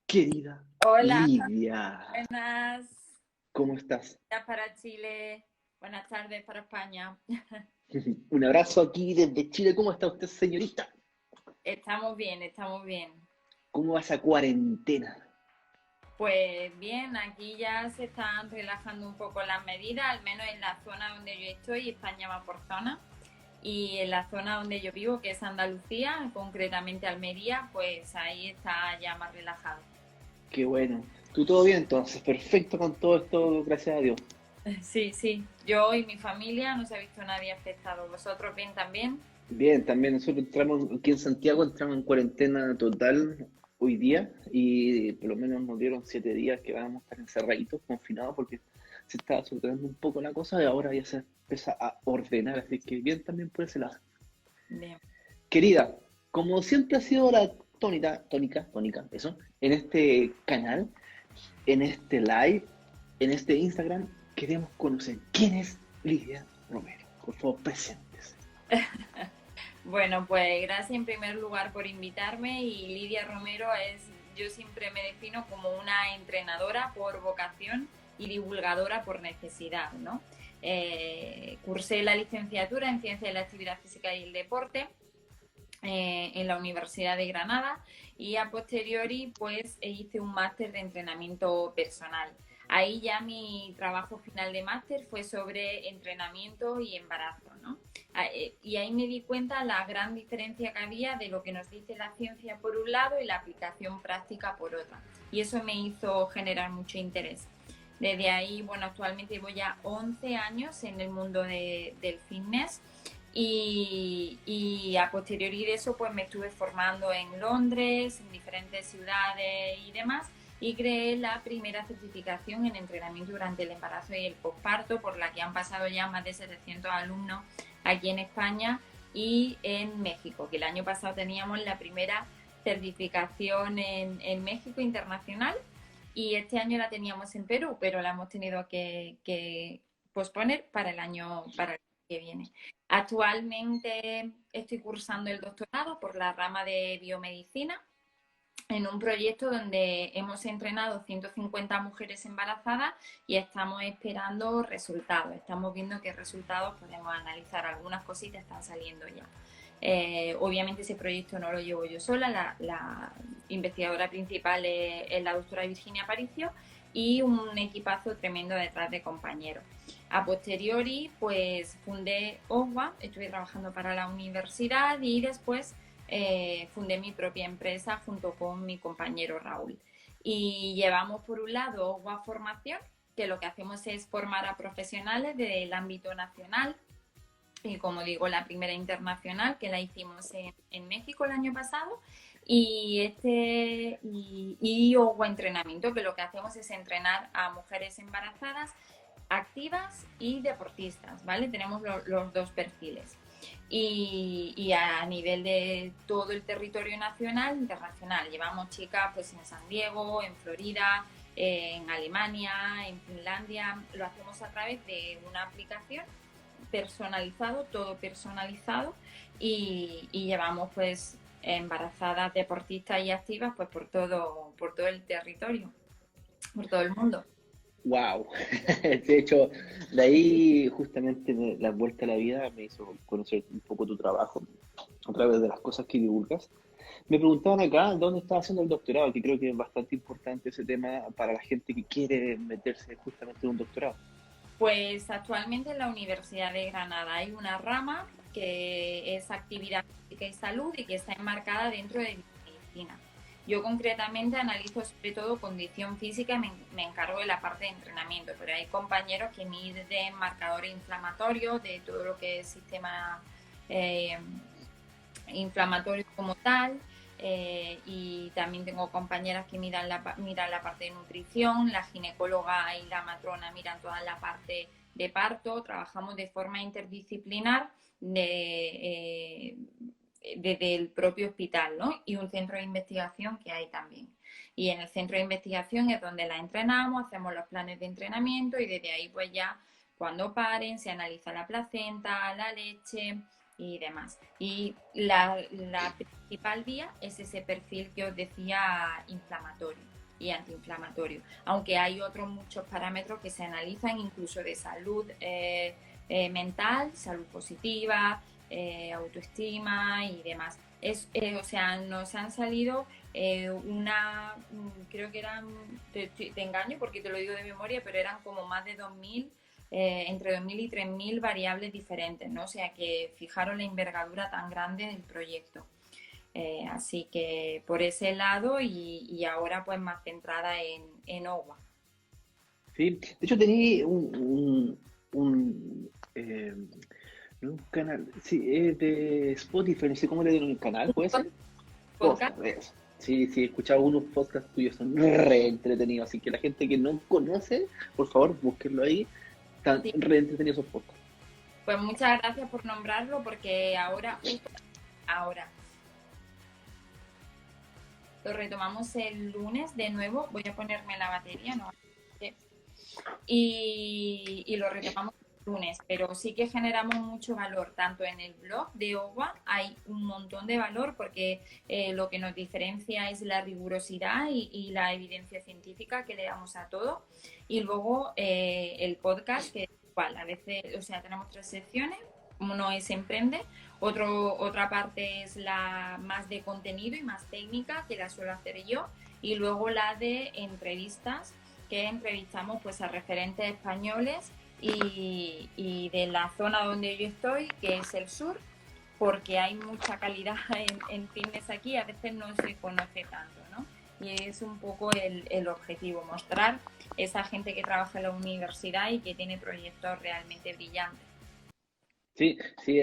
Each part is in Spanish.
Querida Hola, Lidia, buenas ¿cómo estás? días para Chile, buenas tardes para España. Un abrazo aquí desde Chile. ¿Cómo está usted, señorita? Estamos bien, estamos bien. ¿Cómo va esa cuarentena? Pues bien, aquí ya se están relajando un poco las medidas, al menos en la zona donde yo estoy. España va por zona. Y en la zona donde yo vivo, que es Andalucía, concretamente Almería, pues ahí está ya más relajado. Qué bueno. ¿Tú todo bien entonces? Perfecto con todo esto, gracias a Dios. Sí, sí, yo y mi familia no se ha visto nadie afectado. ¿Vosotros bien también? Bien, también nosotros entramos aquí en Santiago, entramos en cuarentena total hoy día y por lo menos nos dieron 7 días que vamos a estar encerraditos, confinados, porque se estaba soltando un poco la cosa y ahora ya se empieza a ordenar, así que bien también por ese lado. Bien. Querida, como siempre ha sido la tónica, eso, en este canal, en este live, en este Instagram, queremos conocer quién es Lidia Romero. Por favor, preséntese. Bueno, pues gracias en primer lugar por invitarme y Lidia Romero yo siempre me defino como una entrenadora por vocación y divulgadora por necesidad, ¿no? Cursé la licenciatura en Ciencia de la Actividad Física y el Deporte en la Universidad de Granada y a posteriori pues hice un máster de entrenamiento personal. Ahí ya mi trabajo final de máster fue sobre entrenamiento y embarazo, ¿no? Y ahí me di cuenta la gran diferencia que había de lo que nos dice la ciencia por un lado y la aplicación práctica por otra. Y eso me hizo generar mucho interés. Desde ahí, bueno, actualmente llevo ya 11 años en el mundo del fitness y a posteriori de eso pues me estuve formando en Londres, en diferentes ciudades y demás y creé la primera certificación en entrenamiento durante el embarazo y el posparto por la que han pasado ya más de 700 alumnos aquí en España y en México, que el año pasado teníamos la primera certificación en México internacional y este año la teníamos en Perú, pero la hemos tenido que posponer para para el año que viene. Actualmente estoy cursando el doctorado por la rama de biomedicina en un proyecto donde hemos entrenado 150 mujeres embarazadas y estamos esperando resultados. Estamos viendo qué resultados podemos analizar. Algunas cositas están saliendo ya. Obviamente ese proyecto no lo llevo yo sola, la investigadora principal es la doctora Virginia Aparicio y un equipazo tremendo detrás de compañeros. A posteriori, pues fundé OSWA, estuve trabajando para la universidad y después fundé mi propia empresa junto con mi compañero Raúl. Y llevamos por un lado OSWA Formación, que lo que hacemos es formar a profesionales del ámbito nacional y como digo, la primera internacional que la hicimos en México el año pasado y OSWA Entrenamiento, que lo que hacemos es entrenar a mujeres embarazadas activas y deportistas, ¿vale? Tenemos los dos perfiles. Y a nivel de todo el territorio nacional, internacional, llevamos chicas pues en San Diego, en Florida, en Alemania, en Finlandia, lo hacemos a través de una aplicación personalizado, todo personalizado y llevamos pues embarazadas, deportistas y activas pues por todo el territorio, por todo el mundo. Wow. De hecho, de ahí justamente la vuelta a la vida me hizo conocer un poco tu trabajo a través de las cosas que divulgas. Me preguntaban acá dónde estaba haciendo el doctorado, que creo que es bastante importante ese tema para la gente que quiere meterse justamente en un doctorado. Pues actualmente en la Universidad de Granada hay una rama que es actividad física y salud y que está enmarcada dentro de medicina. Yo concretamente analizo sobre todo condición física, me encargo de la parte de entrenamiento, pero hay compañeros que miden marcadores inflamatorios de todo lo que es sistema eh, inflamatorio como tal. Y también tengo compañeras que miran la parte de nutrición, la ginecóloga y la matrona miran toda la parte de parto, trabajamos de forma interdisciplinar desde el propio hospital, ¿no? Y un centro de investigación que hay también. Y en el centro de investigación es donde la entrenamos, hacemos los planes de entrenamiento y desde ahí pues ya cuando paren se analiza la placenta, la leche, y demás. Y la principal vía es ese perfil que os decía inflamatorio. y antiinflamatorio. Aunque hay otros muchos parámetros que se analizan, incluso de salud mental, salud positiva, autoestima y demás. O sea, nos han salido creo que eran, te engaño porque te lo digo de memoria, pero eran como más de 2.000, entre 2.000 y 3.000 variables diferentes, ¿no? O sea que fijaron la envergadura tan grande del proyecto. Así que por ese lado y ahora pues más centrada en OWA. Sí, de hecho tenía no un canal, sí, es de Spotify, no sé cómo le dieron el canal, ¿puede ser? Podcast. Podcast, eso. Sí, sí, he escuchado unos podcasts tuyos, son re entretenidos, así que la gente que no conoce, por favor, búsquenlo ahí, están Sí. re entretenidos esos podcasts. Pues muchas gracias por nombrarlo porque ahora lo retomamos el lunes de nuevo. Voy a ponerme la batería, ¿no? Y lo retomamos el lunes, pero sí que generamos mucho valor, tanto en el blog de OWA hay un montón de valor porque lo que nos diferencia es la rigurosidad y la evidencia científica que le damos a todo. Y luego el podcast, que igual, a veces, o sea, tenemos 3 secciones. Uno es Emprende, otra parte es la más de contenido y más técnica, que la suelo hacer yo, y luego la de entrevistas, que entrevistamos pues a referentes españoles y de la zona donde yo estoy, que es el sur, porque hay mucha calidad en fitness aquí, a veces no se conoce tanto, ¿no? Y es un poco el objetivo, mostrar esa gente que trabaja en la universidad y que tiene proyectos realmente brillantes. Sí, sí,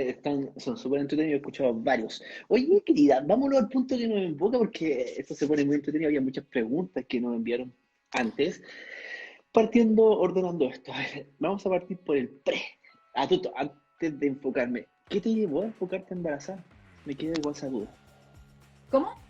son súper entretenidos, he escuchado varios. Oye, querida, vámonos al punto que nos enfoca porque esto se pone muy entretenido, había muchas preguntas que nos enviaron antes. Partiendo, ordenando esto, a ver, vamos a partir por el pre. Antes de enfocarme, ¿qué te llevó a enfocarte embarazada? Me queda igual esa duda. ¿Cómo?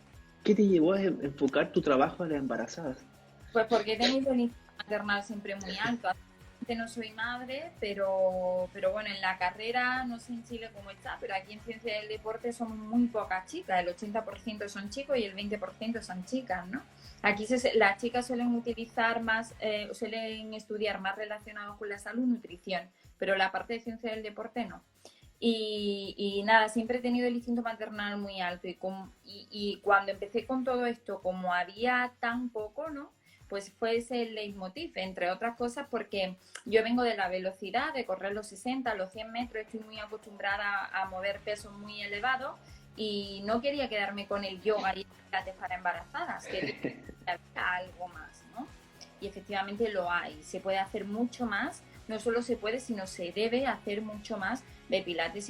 ¿Qué te llevó a enfocar tu trabajo a las embarazadas? Pues porque he tenido el instinto maternal siempre muy alto. Actualmente no soy madre, pero bueno, en la carrera, no sé en Chile cómo está, pero aquí en Ciencia del Deporte son muy pocas chicas. El 80% son chicos y el 20% son chicas, ¿no? Aquí las chicas suelen utilizar más, suelen estudiar más relacionados con la salud, nutrición, pero la parte de Ciencia del Deporte no. Y nada, siempre he tenido el instinto maternal muy alto y cuando empecé con todo esto, como había tan poco, ¿no? Pues fue ese el leitmotiv, entre otras cosas porque yo vengo de la velocidad, de correr los 60, los 100 metros, estoy muy acostumbrada a mover pesos muy elevados y no quería quedarme con el yoga y el pilates para embarazadas, quería algo más, ¿no? Y efectivamente lo hay, se puede hacer mucho más, no solo se puede, sino se debe hacer mucho más de pilates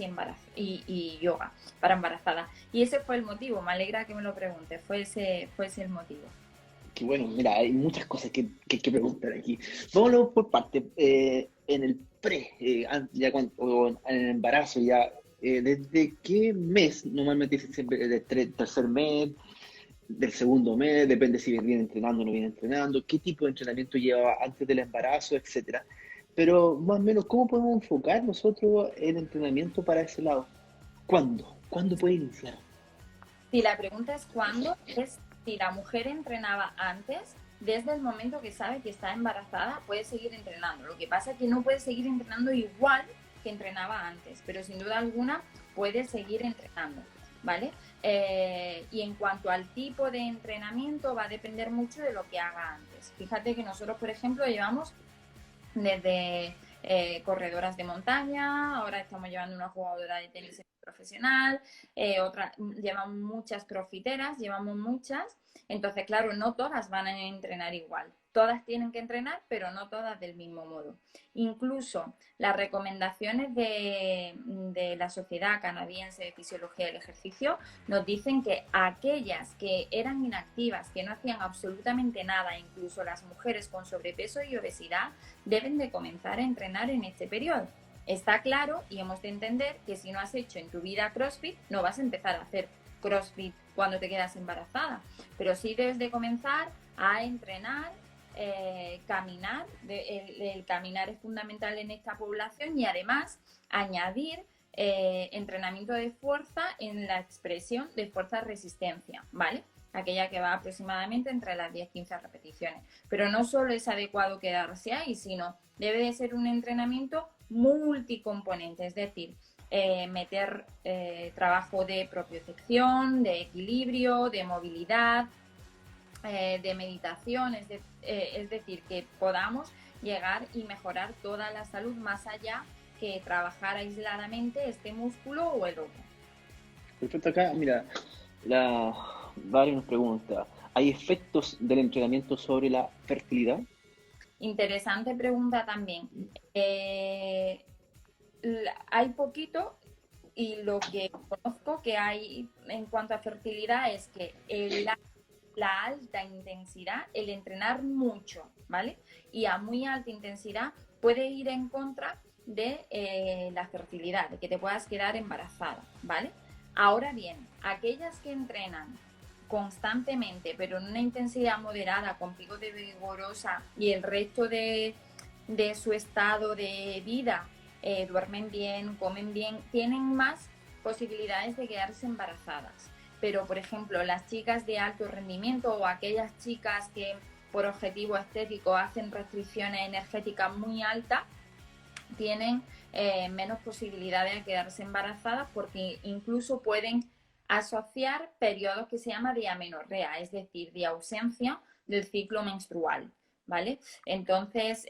y yoga para embarazadas. Y ese fue el motivo, me alegra que me lo preguntes, fue ese el motivo. Que bueno, mira, hay muchas cosas que hay que preguntar aquí. Vámonos por parte. En el pre, ya o en el embarazo, ya, ¿desde qué mes normalmente dicen siempre? ¿Del tercer mes? ¿Del segundo mes? Depende si viene entrenando o no viene entrenando. ¿Qué tipo de entrenamiento lleva antes del embarazo, etcétera? Pero más o menos, ¿cómo podemos enfocar nosotros el entrenamiento para ese lado? ¿Cuándo? ¿Cuándo puede iniciar? Si la pregunta es cuándo, es si la mujer entrenaba antes, desde el momento que sabe que está embarazada, puede seguir entrenando. Lo que pasa es que no puede seguir entrenando igual que entrenaba antes, pero sin duda alguna puede seguir entrenando, ¿vale? Y en cuanto al tipo de entrenamiento, va a depender mucho de lo que haga antes. Fíjate que nosotros, por ejemplo, llevamos desde corredoras de montaña, ahora estamos llevando una jugadora de tenis profesional, llevamos muchas profiteras, llevamos muchas, entonces claro, no todas van a entrenar igual, todas tienen que entrenar, pero no todas del mismo modo. Incluso las recomendaciones de la Sociedad Canadiense de Fisiología del Ejercicio nos dicen que aquellas que eran inactivas, que no hacían absolutamente nada, incluso las mujeres con sobrepeso y obesidad, deben de comenzar a entrenar en este periodo. Está claro y hemos de entender que si no has hecho en tu vida CrossFit, no vas a empezar a hacer CrossFit cuando te quedas embarazada, pero sí debes de comenzar a entrenar, caminar. El caminar es fundamental en esta población y además añadir entrenamiento de fuerza en la expresión de fuerza-resistencia, ¿vale? aquella que va aproximadamente entre las 10-15 repeticiones. Pero no solo es adecuado quedarse ahí, sino debe de ser un entrenamiento multicomponente, es decir, meter trabajo de propiocepción, de equilibrio, de movilidad, de meditación, es decir, que podamos llegar y mejorar toda la salud más allá que trabajar aisladamente este músculo o el otro. Perfecto, acá, mira, la Vale nos pregunta, ¿hay efectos del entrenamiento sobre la fertilidad? Interesante pregunta también. Hay poquito y lo que conozco que hay en cuanto a fertilidad es que la alta intensidad, el entrenar mucho, ¿vale? Y a muy alta intensidad puede ir en contra de la fertilidad, de que te puedas quedar embarazada, ¿vale? Ahora bien, aquellas que entrenan constantemente, pero en una intensidad moderada, con picos de vigorosa y el resto de su estado de vida, duermen bien, comen bien, tienen más posibilidades de quedarse embarazadas. Pero, por ejemplo, las chicas de alto rendimiento o aquellas chicas que por objetivo estético hacen restricciones energéticas muy altas, tienen menos posibilidades de quedarse embarazadas porque incluso pueden asociar periodos que se llama de amenorrea, es decir, de ausencia del ciclo menstrual, ¿vale? Entonces,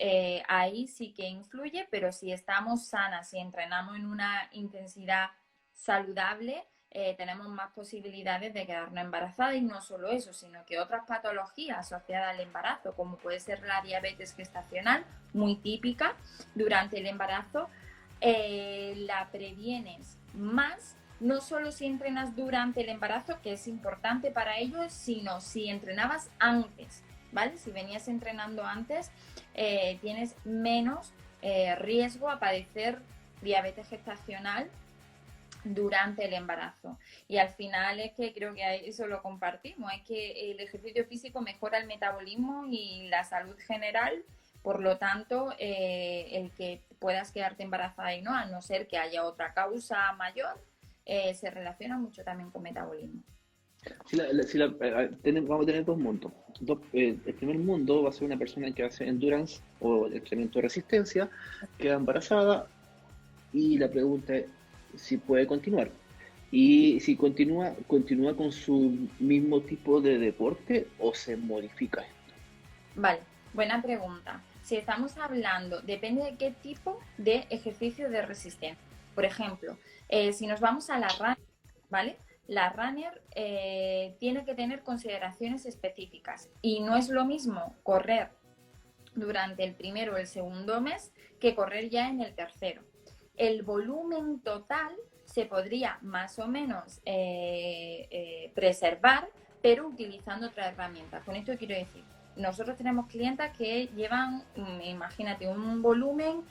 ahí sí que influye, pero si estamos sanas, si entrenamos en una intensidad saludable, tenemos más posibilidades de quedarnos embarazadas y no solo eso, sino que otras patologías asociadas al embarazo, como puede ser la diabetes gestacional, muy típica durante el embarazo, la previenes más, no solo si entrenas durante el embarazo, que es importante para ello, sino si entrenabas antes, ¿vale? Si venías entrenando antes, tienes menos riesgo a padecer diabetes gestacional durante el embarazo. Y al final es que creo que eso lo compartimos, es que el ejercicio físico mejora el metabolismo y la salud general, por lo tanto, el que puedas quedarte embarazada y no, a no ser que haya otra causa mayor, se relaciona mucho también con metabolismo. Vamos a tener dos mundos. El primer mundo va a ser una persona que hace endurance o entrenamiento de resistencia, queda embarazada y la pregunta es si puede continuar. Y si continúa con su mismo tipo de deporte o se modifica. Vale, buena pregunta. Si estamos hablando, depende de qué tipo de ejercicio de resistencia. Por ejemplo, si nos vamos a la runner, ¿vale? La runner tiene que tener consideraciones específicas y no es lo mismo correr durante el primero o el segundo mes que correr ya en el tercero. El volumen total se podría más o menos preservar, pero utilizando otras herramientas. Con esto quiero decir, nosotros tenemos clientas que llevan, imagínate, un volumen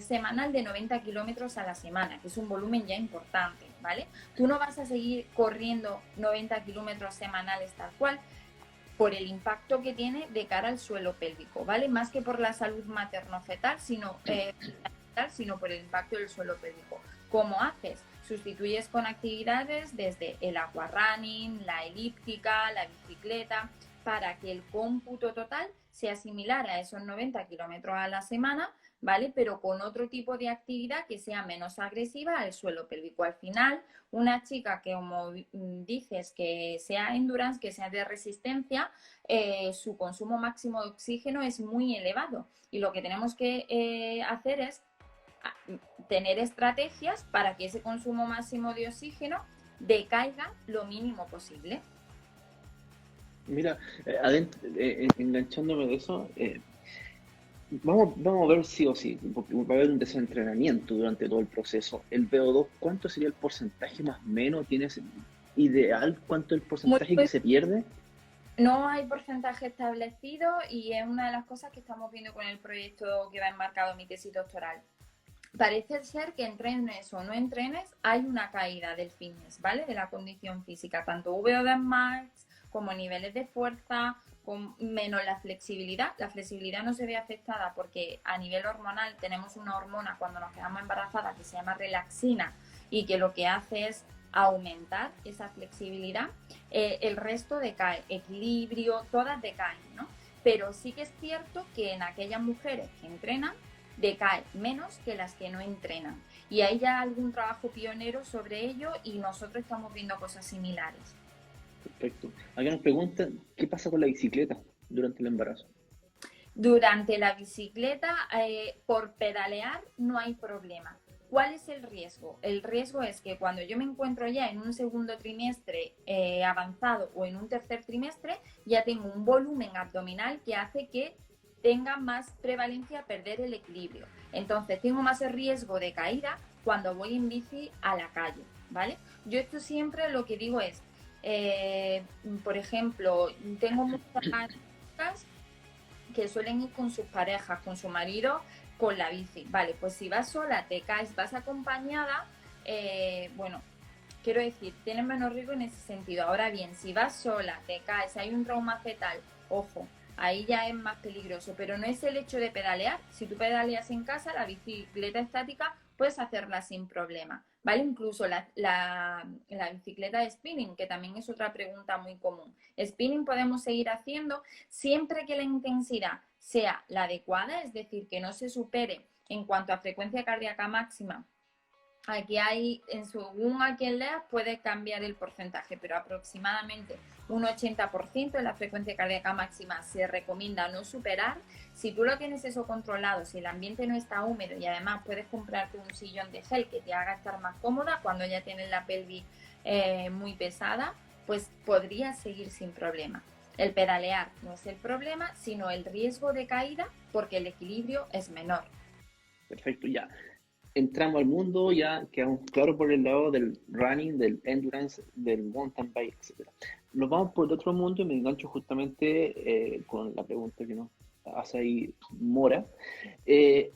semanal de 90 kilómetros a la semana, que es un volumen ya importante, ¿vale? Tú no vas a seguir corriendo 90 kilómetros semanales tal cual por el impacto que tiene de cara al suelo pélvico, ¿vale? Más que por la salud materno-fetal, sino por el impacto del suelo pélvico. ¿Cómo haces? Sustituyes con actividades desde el aquarunning, la elíptica, la bicicleta, para que el cómputo total sea similar a esos 90 kilómetros a la semana, ¿vale? Pero con otro tipo de actividad que sea menos agresiva al suelo pélvico. Al final, una chica que, como dices, que sea endurance, que sea de resistencia, su consumo máximo de oxígeno es muy elevado. Y lo que tenemos que hacer es tener estrategias para que ese consumo máximo de oxígeno decaiga lo mínimo posible. Mira, enganchándome de eso, vamos a ver sí o sí, porque va a haber un desentrenamiento durante todo el proceso. El VO2, ¿cuánto sería el porcentaje más o menos? ¿Tienes ideal cuánto es el porcentaje que se pierde? No hay porcentaje establecido y es una de las cosas que estamos viendo con el proyecto que va enmarcado en mi tesis doctoral. Parece ser que entrenes o no entrenes, hay una caída del fitness, ¿vale? De la condición física, tanto VO2 max como niveles de fuerza, con menos la flexibilidad. La flexibilidad no se ve afectada porque a nivel hormonal tenemos una hormona cuando nos quedamos embarazadas que se llama relaxina y que lo que hace es aumentar esa flexibilidad, el resto decae, equilibrio, todas decaen, ¿no? Pero sí que es cierto que en aquellas mujeres que entrenan, decae menos que las que no entrenan. Y hay ya algún trabajo pionero sobre ello y nosotros estamos viendo cosas similares. Perfecto. Acá nos preguntan, ¿qué pasa con la bicicleta durante el embarazo? Durante la bicicleta, por pedalear no hay problema. ¿Cuál es el riesgo? El riesgo es que cuando yo me encuentro ya en un segundo trimestre avanzado o en un tercer trimestre, ya tengo un volumen abdominal que hace que tenga más prevalencia a perder el equilibrio. Entonces, tengo más riesgo de caída cuando voy en bici a la calle, ¿vale? Yo esto siempre lo que digo es, por ejemplo, tengo muchas amigas que suelen ir con sus parejas, con su marido, con la bici. Vale, pues si vas sola, te caes, vas acompañada, bueno, quiero decir, tienes menos riesgo en ese sentido. Ahora bien, si vas sola, te caes, hay un trauma fetal, ojo, ahí ya es más peligroso, pero no es el hecho de pedalear. Si tú pedaleas en casa, la bicicleta estática puedes hacerla sin problema, ¿vale? Incluso la bicicleta de spinning, que también es otra pregunta muy común. Spinning podemos seguir haciendo siempre que la intensidad sea la adecuada, es decir, que no se supere en cuanto a frecuencia cardíaca máxima. Aquí hay, en según a quien leas, puede cambiar el porcentaje, pero aproximadamente un 80% de la frecuencia cardíaca máxima se recomienda no superar. Si tú lo tienes eso controlado, si el ambiente no está húmedo y además puedes comprarte un sillón de gel que te haga estar más cómoda cuando ya tienes la pelvis muy pesada, pues podrías seguir sin problema. El pedalear no es el problema, sino el riesgo de caída porque el equilibrio es menor. Perfecto, ya. Entramos al mundo, ya quedamos claros por el lado del running, del endurance, del mountain bike, etcétera. Nos vamos por el otro mundo y me engancho justamente con la pregunta que nos hace ahí Mora. Eh,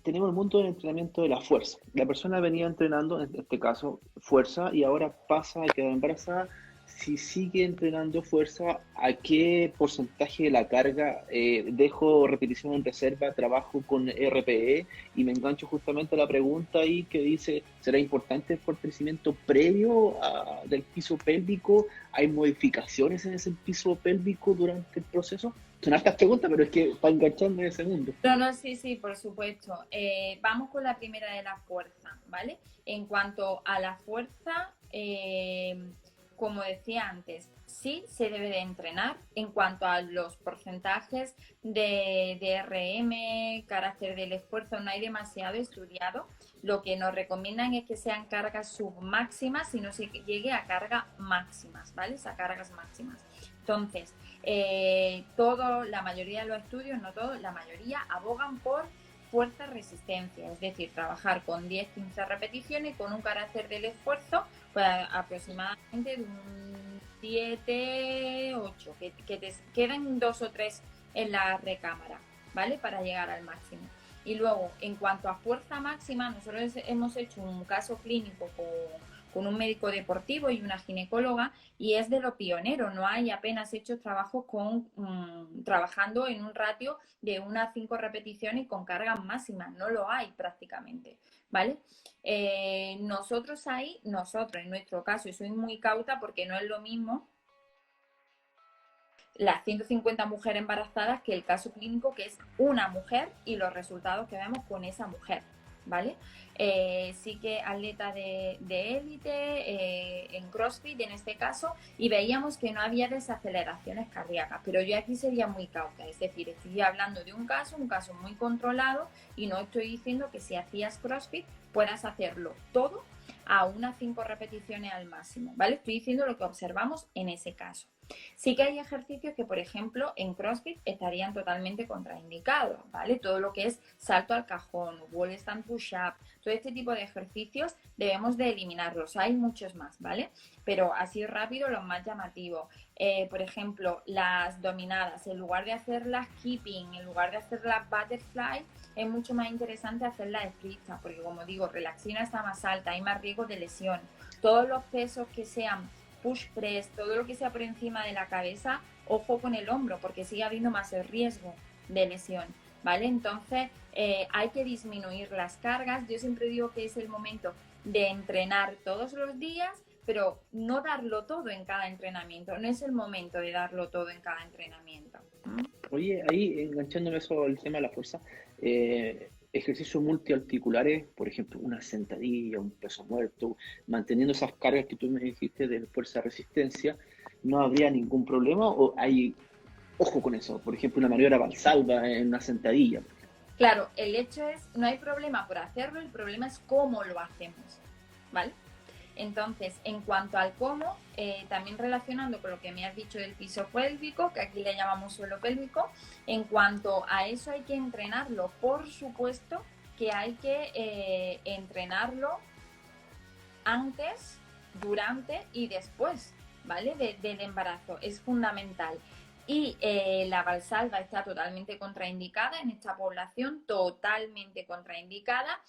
Tenemos el mundo del entrenamiento de la fuerza. La persona venía entrenando, en este caso, fuerza, y ahora pasa a quedar embarazada. Si sigue entrenando fuerza, ¿a qué porcentaje de la carga dejo repetición en reserva, trabajo con RPE? Y me engancho justamente a la pregunta ahí que dice, ¿será importante el fortalecimiento previo del piso pélvico? ¿Hay modificaciones en ese piso pélvico durante el proceso? Son hartas preguntas, pero es que para engancharme en ese mundo. No, no, sí, sí, por supuesto. Vamos con la primera de la fuerza, ¿vale? En cuanto a la fuerza, como decía antes, sí se debe de entrenar. En cuanto a los porcentajes de DRM, carácter del esfuerzo, no hay demasiado estudiado. Lo que nos recomiendan es que sean cargas submáximas y no se llegue a cargas máximas, ¿vale? A cargas máximas. Entonces, la mayoría de los estudios, no todos, la mayoría abogan por fuerza-resistencia, es decir, trabajar con 10-15 repeticiones con un carácter del esfuerzo pues, aproximadamente de un 7-8, que te queden 2 o 3 en la recámara, ¿vale? Para llegar al máximo. Y luego, en cuanto a fuerza máxima, nosotros hemos hecho un caso clínico con un médico deportivo y una ginecóloga y es de lo pionero, no hay apenas hechos trabajos trabajando en un ratio de unas 5 repeticiones y con cargas máximas, no lo hay prácticamente, ¿vale? Nosotros en nuestro caso, y soy muy cauta porque no es lo mismo las 150 mujeres embarazadas que el caso clínico que es una mujer y los resultados que vemos con esa mujer, ¿vale? Sí que atleta de élite, en CrossFit en este caso, y veíamos que no había desaceleraciones cardíacas, pero yo aquí sería muy cauta, es decir, estoy hablando de un caso muy controlado y no estoy diciendo que si hacías CrossFit puedas hacerlo todo a unas 5 repeticiones al máximo, ¿vale? Estoy diciendo lo que observamos en ese caso. Sí que hay ejercicios que, por ejemplo, en CrossFit estarían totalmente contraindicados, ¿vale? Todo lo que es salto al cajón, wall stand push-up, todo este tipo de ejercicios debemos de eliminarlos. Hay muchos más, ¿vale? Pero así rápido los más llamativos. Por ejemplo, las dominadas, en lugar de hacerlas keeping, en lugar de hacerlas butterfly, es mucho más interesante hacerlas split, porque como digo, relaxina está más alta, hay más riesgo de lesión. Todos los pesos que sean push press, todo lo que sea por encima de la cabeza, ojo con el hombro, porque sigue habiendo más el riesgo de lesión, ¿vale? Entonces, hay que disminuir las cargas. Yo siempre digo que es el momento de entrenar todos los días, pero no darlo todo en cada entrenamiento. No es el momento de darlo todo en cada entrenamiento. Oye, ahí enganchándome eso al tema de la fuerza, ejercicios multiarticulares, por ejemplo, una sentadilla, un peso muerto, manteniendo esas cargas que tú me dijiste de fuerza-resistencia, ¿no habría ningún problema o hay, ojo con eso? Por ejemplo, una maniobra valsalva en una sentadilla. Claro, el hecho es, no hay problema por hacerlo, el problema es cómo lo hacemos, ¿vale? Entonces, en cuanto al cómo, también relacionando con lo que me has dicho del piso pélvico, que aquí le llamamos suelo pélvico, en cuanto a eso hay que entrenarlo, por supuesto que hay que entrenarlo antes, durante y después, ¿vale? Del embarazo, es fundamental. Y la valsalva está totalmente contraindicada en esta población, totalmente contraindicada.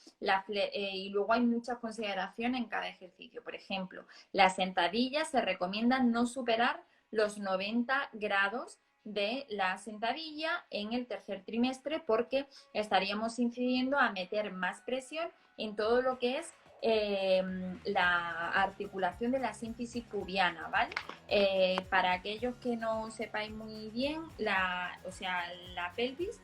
Y luego hay muchas consideraciones en cada ejercicio. Por ejemplo, las sentadillas se recomienda no superar los 90 grados de la sentadilla en el tercer trimestre porque estaríamos incidiendo a meter más presión en todo lo que es la articulación de la sínfisis pubiana, ¿vale? Para aquellos que no sepáis muy bien, la pelvis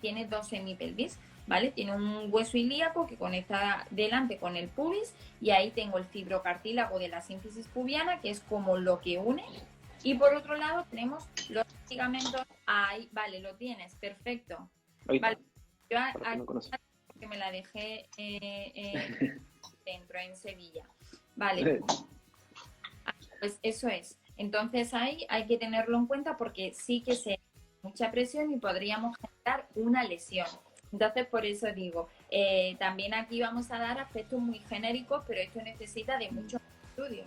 tiene dos semipelvis, ¿vale? Tiene un hueso ilíaco que conecta delante con el pubis y ahí tengo el fibrocartílago de la sínfisis pubiana, que es como lo que une. Y por otro lado tenemos los ligamentos. Ahí, vale, lo tienes, perfecto. Vale. Yo que me la dejé dentro, en Sevilla. Vale, pues eso es. Entonces ahí hay que tenerlo en cuenta porque sí que se mucha presión y podríamos generar una lesión. Entonces, por eso digo, también aquí vamos a dar aspectos muy genéricos, pero esto necesita de mucho estudio.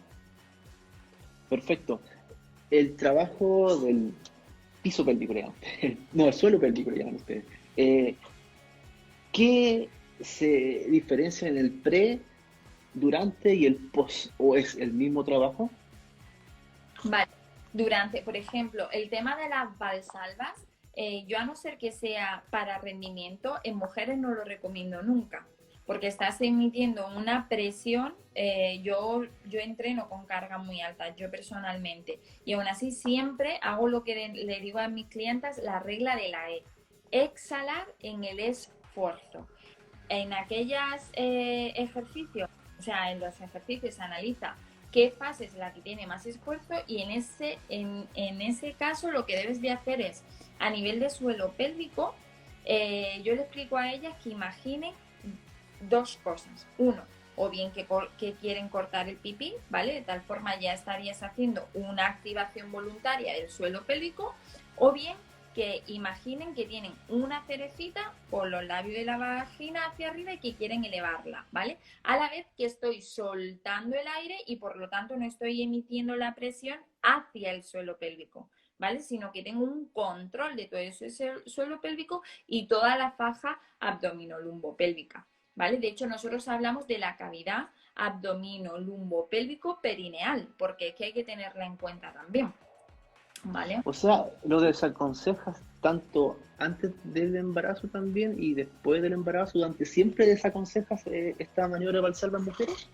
Perfecto. El trabajo del piso pélvico, no, el suelo pélvico, llaman ustedes. ¿Qué se diferencia en el pre, durante y el post? ¿O es el mismo trabajo? Vale. Durante, por ejemplo, el tema de las valsalvas, yo a no ser que sea para rendimiento, en mujeres no lo recomiendo nunca, porque estás emitiendo una presión. Yo entreno con carga muy alta, yo personalmente, y aún así siempre hago lo que le digo a mis clientas, la regla de la E, exhalar en el esfuerzo. En aquellos ejercicios, o sea, en los ejercicios se analiza qué fase es la que tiene más esfuerzo y en ese caso lo que debes de hacer es, a nivel de suelo pélvico, yo le explico a ellas que imaginen dos cosas. Uno, o bien que quieren cortar el pipí, ¿vale? De tal forma ya estarías haciendo una activación voluntaria del suelo pélvico, o bien que imaginen que tienen una cerecita por los labios de la vagina hacia arriba y que quieren elevarla, ¿vale? A la vez que estoy soltando el aire y por lo tanto no estoy emitiendo la presión hacia el suelo pélvico, ¿vale? Sino que tengo un control de todo ese suelo pélvico y toda la faja abdominolumbopélvica, ¿vale? De hecho, nosotros hablamos de la cavidad abdominolumbopélvico-perineal, porque es que hay que tenerla en cuenta también. ¿Vale? O sea, lo desaconsejas tanto antes del embarazo también y después del embarazo, durante siempre desaconsejas esta maniobra valsalva en mujeres.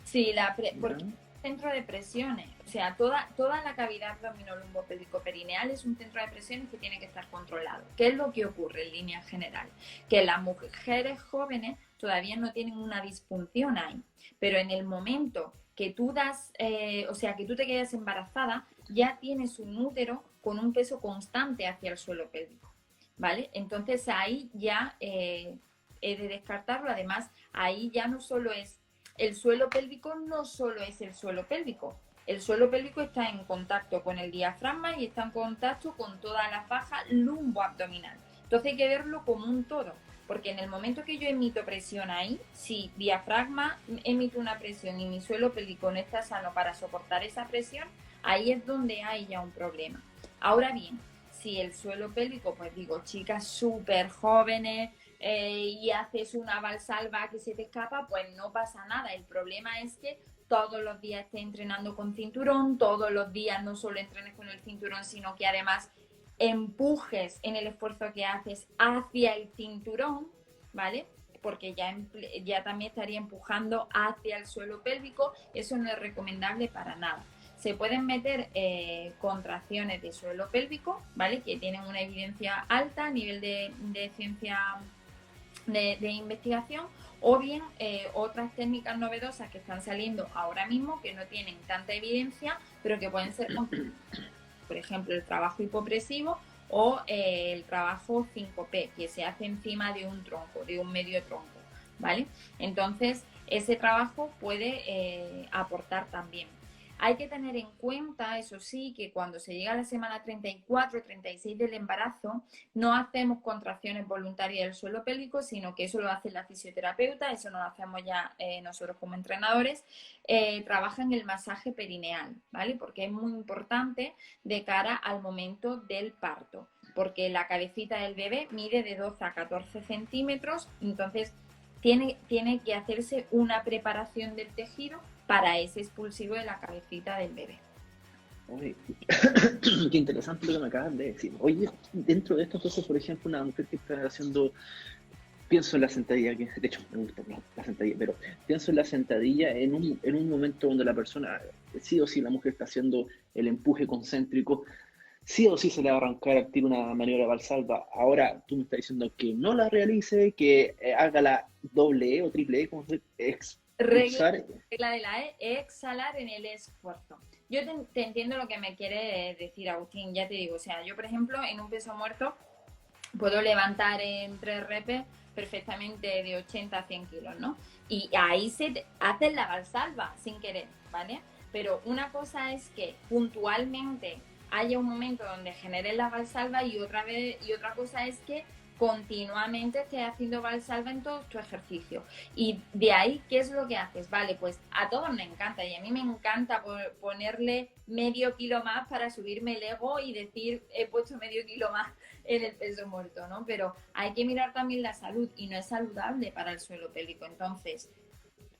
Sí, porque es un centro de presiones, o sea, toda la cavidad abdominolumbopélvico-perineal es un centro de presiones que tiene que estar controlado. ¿Qué es lo que ocurre en línea general? Que las mujeres jóvenes todavía no tienen una disfunción ahí, pero en el momento que tú que tú te quedas embarazada, ya tienes un útero con un peso constante hacia el suelo pélvico, ¿vale? Entonces ahí ya he de descartarlo. Además, ahí ya no solo es el suelo pélvico, no solo es el suelo pélvico. El suelo pélvico está en contacto con el diafragma y está en contacto con toda la faja lumboabdominal. Entonces hay que verlo como un todo. Porque en el momento que yo emito presión ahí, si diafragma emite una presión y mi suelo pélvico no está sano para soportar esa presión, ahí es donde hay ya un problema. Ahora bien, si el suelo pélvico, pues digo, chicas súper jóvenes y haces una valsalva que se te escapa, pues no pasa nada. El problema es que todos los días estés entrenando con cinturón, todos los días no solo entrenes con el cinturón, sino que además empujes en el esfuerzo que haces hacia el cinturón, ¿vale? porque ya también estaría empujando hacia el suelo pélvico. Eso no es recomendable para nada. Se pueden meter contracciones de suelo pélvico, ¿vale? Que tienen una evidencia alta a nivel de ciencia de investigación, o bien otras técnicas novedosas que están saliendo ahora mismo que no tienen tanta evidencia, pero que pueden ser, por ejemplo, el trabajo hipopresivo o el trabajo 5P, que se hace encima de un tronco, de un medio tronco, ¿vale? Entonces, ese trabajo puede aportar también. Hay que tener en cuenta, eso sí, que cuando se llega a la semana 34, 36 del embarazo, no hacemos contracciones voluntarias del suelo pélvico, sino que eso lo hace la fisioterapeuta, eso no lo hacemos ya nosotros como entrenadores. Trabaja en el masaje perineal, ¿vale? Porque es muy importante de cara al momento del parto, porque la cabecita del bebé mide de 12 a 14 centímetros, entonces tiene que hacerse una preparación del tejido para ese expulsivo de la cabecita del bebé. Oye, qué interesante lo que me acaban de decir. Oye, dentro de esto, entonces, por ejemplo, una mujer que está haciendo, pienso en la sentadilla, que de hecho me gusta la sentadilla, pero pienso en la sentadilla en un momento donde la persona, sí o sí, la mujer está haciendo el empuje concéntrico, sí o sí se le va a arrancar al tiro una maniobra valsalva. Ahora tú me estás diciendo que no la realice, que haga la doble E o triple E, como se Regla de la E, exhalar en el esfuerzo. Yo te entiendo lo que me quiere decir Agustín, ya te digo, o sea, yo por ejemplo en un peso muerto puedo levantar en 3 repes perfectamente de 80 a 100 kilos, ¿no? Y ahí se hace la valsalva sin querer, ¿vale? Pero una cosa es que puntualmente haya un momento donde generes la valsalva y otra cosa es que continuamente estés haciendo valsalva en todos tus ejercicios. Y de ahí, ¿qué es lo que haces? Vale, pues a todos nos encanta y a mí me encanta ponerle medio kilo más para subirme el ego y decir, he puesto medio kilo más en el peso muerto, ¿no? Pero hay que mirar también la salud y no es saludable para el suelo pélvico. Entonces,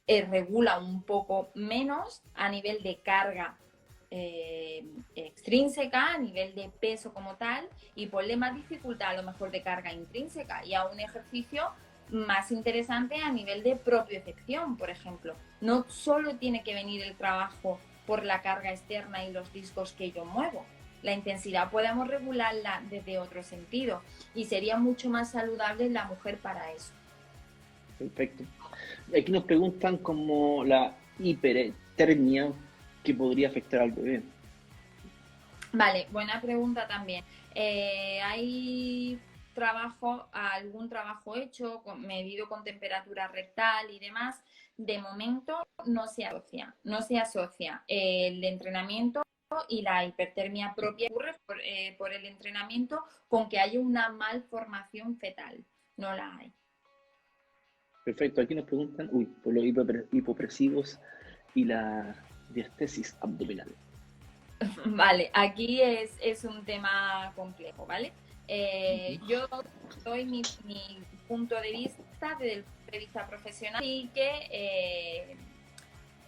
regula un poco menos a nivel de carga extrínseca, a nivel de peso como tal, y ponle más dificultad a lo mejor de carga intrínseca y a un ejercicio más interesante a nivel de propiocepción, por ejemplo. No solo tiene que venir el trabajo por la carga externa y los discos que yo muevo. La intensidad podemos regularla desde otro sentido y sería mucho más saludable la mujer para eso. Perfecto. Aquí nos preguntan como la hipertermia que podría afectar al bebé. Vale, buena pregunta también. Hay algún trabajo hecho, medido con temperatura rectal y demás. De momento no se asocia el entrenamiento y la hipertermia propia ocurre por el entrenamiento con que haya una malformación fetal. No la hay. Perfecto, aquí nos preguntan, por los hipopresivos y la diastesis abdominal. Vale, aquí es un tema complejo, ¿vale? Yo doy mi punto de vista desde el punto de vista profesional y que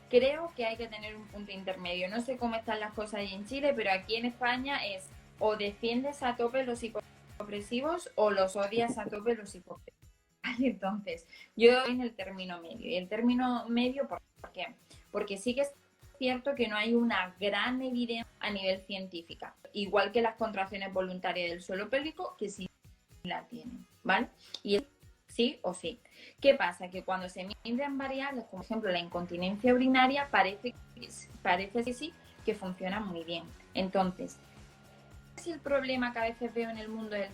creo que hay que tener un punto intermedio. No sé cómo están las cosas ahí en Chile, pero aquí en España es o defiendes a tope los hipopresivos o los odias a tope los hipopresivos. Entonces, yo en el término medio. ¿Y el término medio por qué? Porque sí que es cierto que no hay una gran evidencia a nivel científica, igual que las contracciones voluntarias del suelo pélvico, que sí la tienen, ¿vale? Y es sí o sí. ¿Qué pasa? Que cuando se miden variables, como por ejemplo la incontinencia urinaria, parece que sí, que funciona muy bien. Entonces, ¿cuál es el problema que a veces veo en el mundo del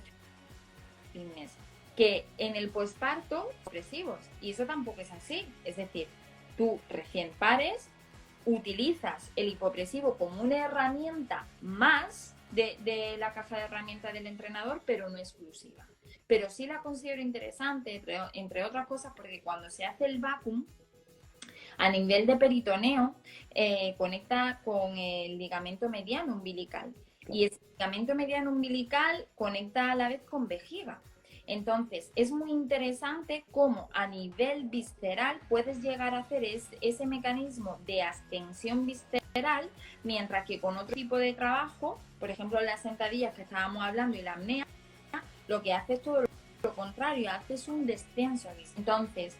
fitness? Que en el posparto, opresivos, y eso tampoco es así. Es decir, tú recién pares, utilizas el hipopresivo como una herramienta más de la caja de herramientas del entrenador, pero no exclusiva. Pero sí la considero interesante, entre otras cosas, porque cuando se hace el vacuum, a nivel de peritoneo, conecta con el ligamento mediano umbilical. Y ese ligamento mediano umbilical conecta a la vez con vejiga. Entonces, es muy interesante cómo a nivel visceral puedes llegar a hacer ese mecanismo de ascensión visceral, mientras que con otro tipo de trabajo, por ejemplo, las sentadillas que estábamos hablando y la apnea, lo que hace es todo lo lo contrario, haces un descenso. Entonces,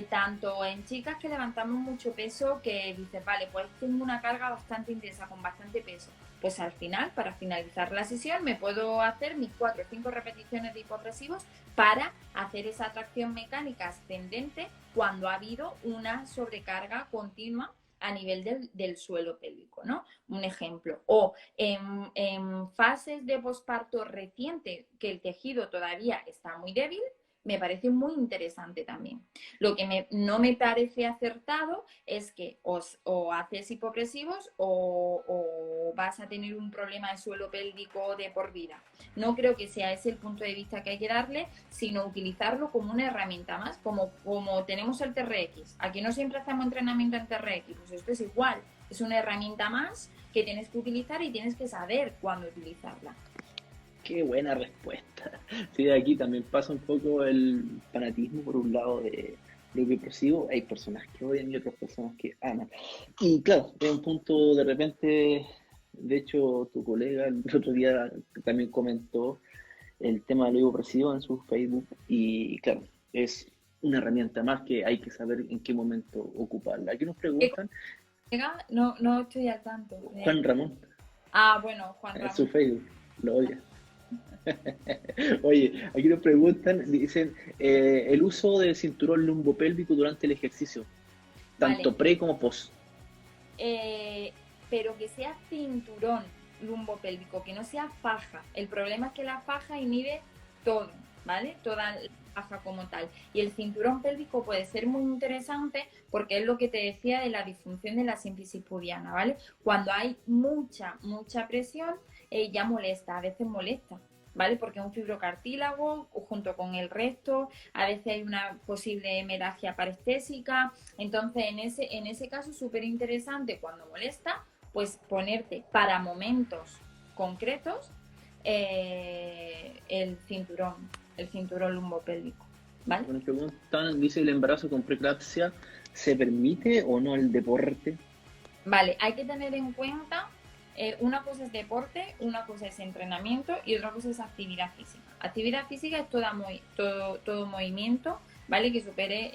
tanto en chicas que levantamos mucho peso, que dices, vale, pues tengo una carga bastante intensa, con bastante peso, pues al final, para finalizar la sesión, me puedo hacer mis 4 o 5 repeticiones de hipopresivos para hacer esa tracción mecánica ascendente cuando ha habido una sobrecarga continua a nivel del suelo pélvico, ¿no? Un ejemplo. O en fases de posparto reciente, que el tejido todavía está muy débil, me parece muy interesante también. Lo que no me parece acertado es que o haces hipopresivos o vas a tener un problema de suelo pélvico de por vida. No creo que sea ese el punto de vista que hay que darle, sino utilizarlo como una herramienta más, como tenemos el TRX. Aquí no siempre hacemos entrenamiento en TRX, pues esto es igual, es una herramienta más que tienes que utilizar y tienes que saber cuándo utilizarla. Qué buena respuesta. Sí, aquí también pasa un poco el fanatismo por un lado de lo hiperpresivo. Hay personas que odian y otras personas que aman. Y claro, es un punto de repente, de hecho, tu colega el otro día también comentó el tema de lo hipopresivo en su Facebook y claro, es una herramienta más que hay que saber en qué momento ocuparla. Aquí nos preguntan, No, no estoy al tanto. Juan Ramón, Bueno, Juan en Ramón. su Facebook, lo odia. Oye, aquí nos preguntan, dicen, el uso del cinturón lumbopélvico durante el ejercicio, tanto Vale. pre como post. Pero que sea cinturón lumbopélvico, que no sea faja. El problema es que la faja inhibe todo, ¿vale? Toda la faja como tal. Y el cinturón pélvico puede ser muy interesante porque es lo que te decía de la disfunción de la sínfisis pubiana, ¿vale? Cuando hay mucha presión, ya molesta, a veces molesta. ¿Vale? Porque es un fibrocartílago junto con el resto, a veces hay una posible hemorragia parestésica, entonces en ese caso es súper interesante cuando molesta, pues ponerte para momentos concretos el cinturón lumbopélvico, ¿vale? Nos preguntan, dice, ¿el embarazo con preeclampsia se permite o no el deporte? Vale, hay que tener en cuenta una cosa es deporte, una cosa es entrenamiento y otra cosa es actividad física. Actividad física es todo movimiento, ¿vale? Que supere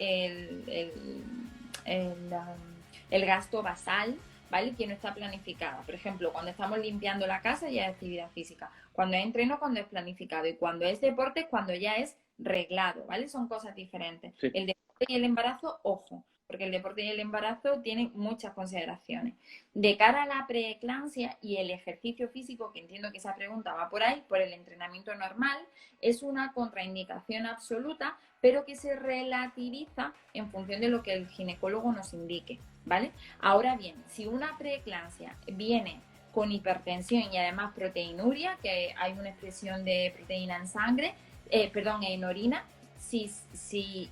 el gasto basal, ¿vale? Que no está planificada. Por ejemplo, cuando estamos limpiando la casa ya es actividad física. Cuando es entreno, cuando es planificado. Y cuando es deporte, es cuando ya es reglado, ¿vale? Son cosas diferentes. Sí. El deporte y el embarazo, ojo, porque el deporte y el embarazo tienen muchas consideraciones. De cara a la preeclampsia y el ejercicio físico, que entiendo que esa pregunta va por ahí, por el entrenamiento normal, es una contraindicación absoluta, pero que se relativiza en función de lo que el ginecólogo nos indique, ¿vale? Ahora bien, si una preeclampsia viene con hipertensión y además proteinuria, que hay una expresión de proteína en sangre, en orina,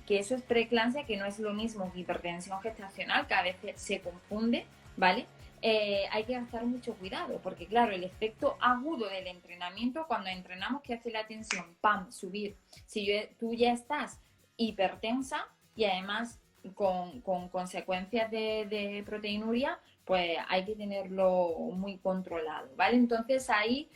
que eso es preeclampsia, que no es lo mismo que hipertensión gestacional, que a veces se confunde, ¿vale? Hay que gastar mucho cuidado, porque claro, el efecto agudo del entrenamiento, cuando entrenamos, que hace la tensión, ¡pam!, subir. Si tú ya estás hipertensa y además con consecuencias de proteinuria, pues hay que tenerlo muy controlado, ¿vale? Entonces ahí,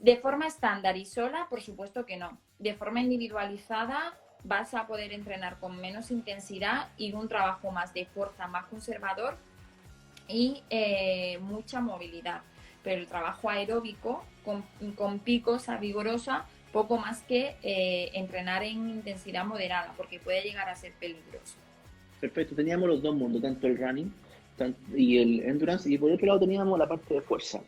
de forma estándar y sola, por supuesto que no. De forma individualizada vas a poder entrenar con menos intensidad y un trabajo más de fuerza, más conservador y mucha movilidad. Pero el trabajo aeróbico con picos a vigorosa, poco más que entrenar en intensidad moderada, porque puede llegar a ser peligroso. Perfecto, teníamos los dos mundos, tanto el running y el endurance, y por otro lado teníamos la parte de fuerza.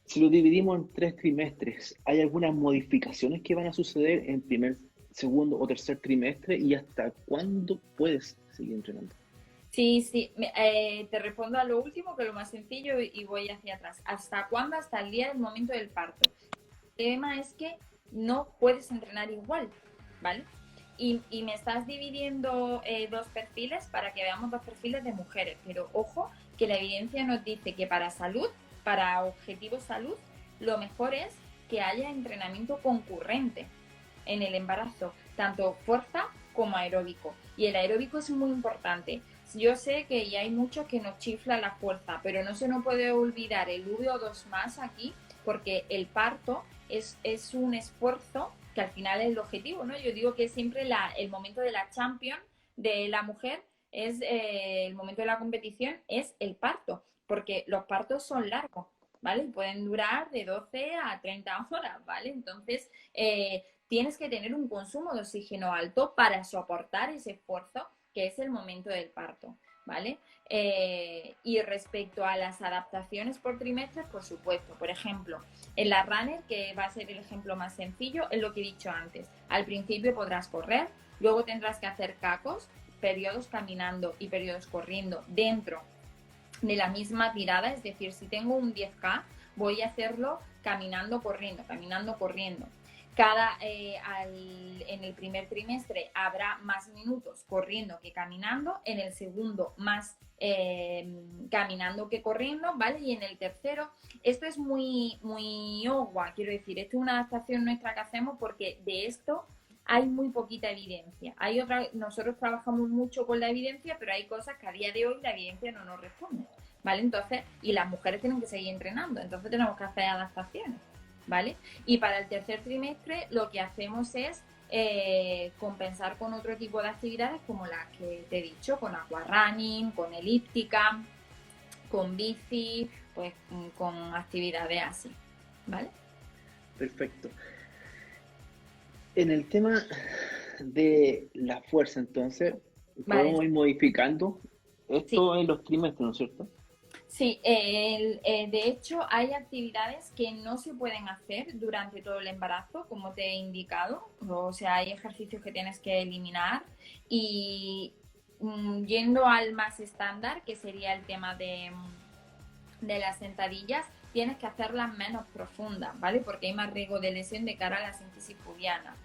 Si lo dividimos en 3 trimestres, ¿hay algunas modificaciones que van a suceder en primer, segundo o tercer trimestre? ¿Y hasta cuándo puedes seguir entrenando? Sí, te respondo a lo último, que es lo más sencillo, y voy hacia atrás. ¿Hasta cuándo? Hasta el día del momento del parto. El tema es que no puedes entrenar igual, ¿vale? Y me estás dividiendo dos perfiles para que veamos dos perfiles de mujeres, pero ojo que la evidencia nos dice que para salud, para objetivos salud, lo mejor es que haya entrenamiento concurrente en el embarazo, tanto fuerza como aeróbico. Y el aeróbico es muy importante. Yo sé que ya hay muchos que nos chifla la fuerza, pero no se nos puede olvidar el VO2 más aquí, porque el parto es un esfuerzo que al final es el objetivo, ¿no? Yo digo que siempre el momento de la champion de la mujer es el momento de la competición es el parto, porque los partos son largos, ¿vale? Pueden durar de 12 a 30 horas, ¿vale? Entonces, tienes que tener un consumo de oxígeno alto para soportar ese esfuerzo que es el momento del parto, ¿vale? Y respecto a las adaptaciones por trimestres, por supuesto, por ejemplo, en la runner, que va a ser el ejemplo más sencillo, es lo que he dicho antes. Al principio podrás correr, luego tendrás que hacer cacos, periodos caminando y periodos corriendo dentro de la misma tirada, es decir, si tengo un 10K, voy a hacerlo caminando, corriendo, caminando, corriendo. En el primer trimestre habrá más minutos corriendo que caminando, en el segundo más caminando que corriendo, ¿vale? Y en el tercero, esto es muy ogua, quiero decir, esto es una adaptación nuestra que hacemos porque de esto hay muy poquita evidencia. Nosotros trabajamos mucho con la evidencia, pero hay cosas que a día de hoy la evidencia no nos responde, ¿vale? Entonces, y las mujeres tienen que seguir entrenando, entonces tenemos que hacer adaptaciones, ¿vale? Y para el tercer trimestre lo que hacemos es compensar con otro tipo de actividades como las que te he dicho, con aquarunning, con elíptica, con bici, pues con actividades así, ¿vale? Perfecto. En el tema de la fuerza, entonces, Vale, podemos ir modificando sí. esto en los trimestres, ¿no es cierto? Sí, de hecho hay actividades que no se pueden hacer durante todo el embarazo, como te he indicado, o sea, hay ejercicios que tienes que eliminar y yendo al más estándar, que sería el tema de las sentadillas, tienes que hacerlas menos profundas, ¿vale? Porque hay más riesgo de lesión de cara a la síntesis pubiana.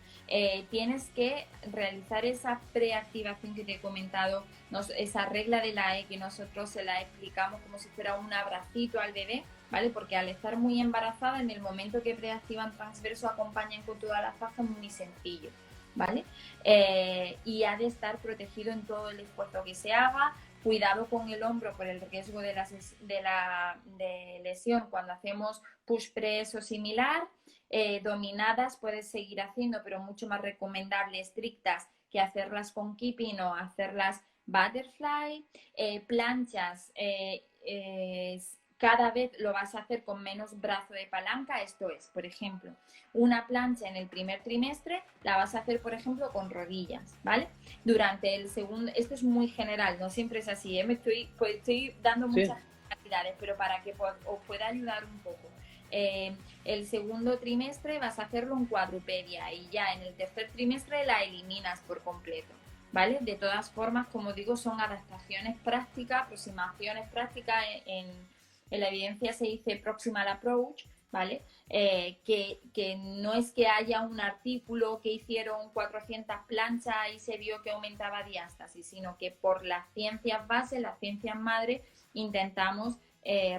Tienes que realizar esa preactivación que te he comentado, esa regla de la E que nosotros se la explicamos como si fuera un abracito al bebé, ¿vale? Porque al estar muy embarazada, en el momento que preactivan transverso, acompañan con toda la faja, es muy sencillo, ¿vale? Y ha de estar protegido en todo el esfuerzo que se haga. Cuidado con el hombro por el riesgo de lesión cuando hacemos push press o similar. Dominadas puedes seguir haciendo, pero mucho más recomendable estrictas que hacerlas con keeping o hacerlas butterfly. Planchas, cada vez lo vas a hacer con menos brazo de palanca. Esto es, por ejemplo, una plancha en el primer trimestre la vas a hacer, por ejemplo, con rodillas, ¿vale? Durante el segundo, esto es muy general, no siempre es así, ¿eh? Estoy dando Sí. muchas cantidades, pero para que os pueda ayudar un poco. El segundo trimestre vas a hacerlo en cuadrupedia y ya en el tercer trimestre la eliminas por completo, ¿vale? De todas formas, como digo, son adaptaciones prácticas, aproximaciones prácticas. En la evidencia se dice proximal approach, ¿vale? Que no es que haya un artículo que hicieron 400 planchas y se vio que aumentaba diástasis, sino que por las ciencias bases, las ciencias madre, intentamos